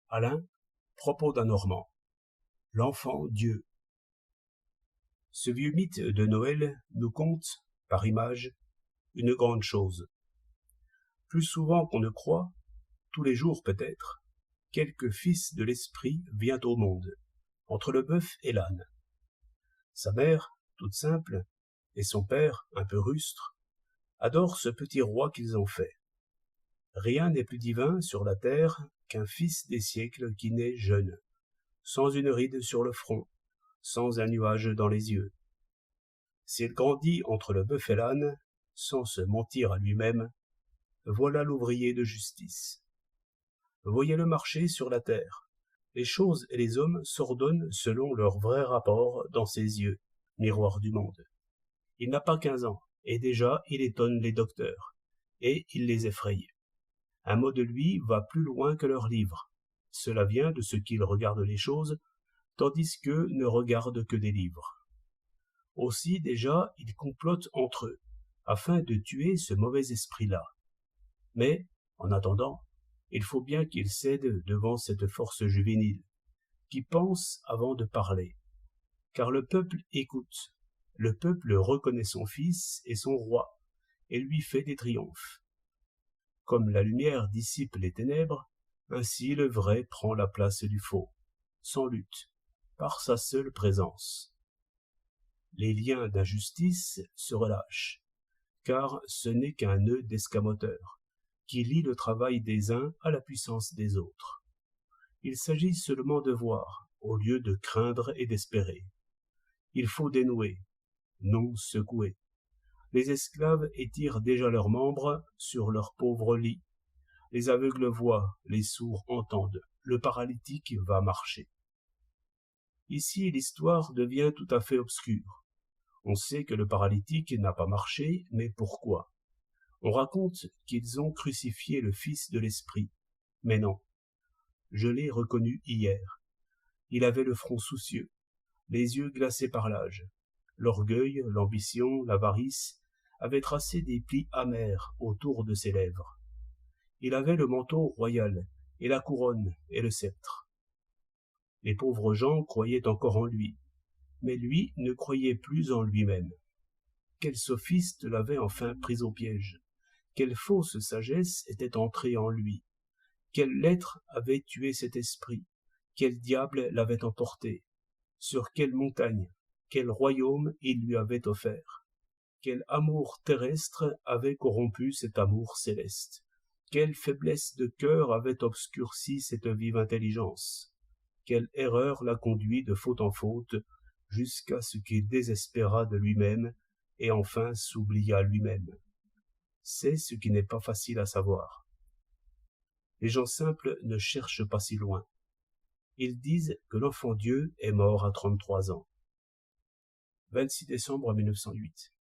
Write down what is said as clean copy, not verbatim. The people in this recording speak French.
Alain, propos d'un Normand. L'enfant Dieu. Ce vieux mythe de Noël nous conte, par image, une grande chose. Plus souvent qu'on ne croit, tous les jours peut-être, quelque fils de l'esprit vient au monde, entre le bœuf et l'âne. Sa mère, toute simple, et son père, un peu rustre, adorent ce petit roi qu'ils ont fait. Rien n'est plus divin sur la terre qu'un fils des siècles qui naît jeune, sans une ride sur le front, sans un nuage dans les yeux. S'il grandit entre le bœuf et l'âne, sans se mentir à lui-même, voilà l'ouvrier de justice. Voyez-le marcher sur la terre. Les choses et les hommes s'ordonnent selon leur vrai rapport dans ses yeux, miroir du monde. Il n'a pas 15 ans, et déjà il étonne les docteurs, et il les effraie. Un mot de lui va plus loin que leurs livres. Cela vient de ce qu'il regarde les choses, tandis qu'eux ne regardent que des livres. Aussi déjà ils complotent entre eux, afin de tuer ce mauvais esprit-là. Mais, en attendant, il faut bien qu'il cède devant cette force juvénile, qui pense avant de parler. Car le peuple écoute, le peuple reconnaît son fils et son roi, et lui fait des triomphes. Comme la lumière dissipe les ténèbres, ainsi le vrai prend la place du faux, sans lutte, par sa seule présence. Les liens d'injustice se relâchent, car ce n'est qu'un nœud d'escamoteur, qui lie le travail des uns à la puissance des autres. Il s'agit seulement de voir, au lieu de craindre et d'espérer. Il faut dénouer, non secouer. Les esclaves étirent déjà leurs membres sur leur pauvre lit. Les aveugles voient, les sourds entendent, le paralytique va marcher. Ici, l'histoire devient tout à fait obscure. On sait que le paralytique n'a pas marché, mais pourquoi? On raconte qu'ils ont crucifié le Fils de l'Esprit. Mais non. Je l'ai reconnu hier. Il avait le front soucieux, les yeux glacés par l'âge. L'orgueil, l'ambition, l'avarice avaient tracé des plis amers autour de ses lèvres. Il avait le manteau royal, et la couronne, et le sceptre. Les pauvres gens croyaient encore en lui, mais lui ne croyait plus en lui-même. Quel sophiste l'avait enfin pris au piège? Quelle fausse sagesse était entrée en lui? Quelle lettre avait tué cet esprit? Quel diable l'avait emporté? Sur quelle montagne, quel royaume il lui avait offert? Quel amour terrestre avait corrompu cet amour céleste? Quelle faiblesse de cœur avait obscurci cette vive intelligence? Quelle erreur l'a conduit de faute en faute, jusqu'à ce qu'il désespéra de lui-même, et enfin s'oublia lui-même? C'est ce qui n'est pas facile à savoir. Les gens simples ne cherchent pas si loin. Ils disent que l'enfant Dieu est mort à 33 ans. 26 décembre 1908.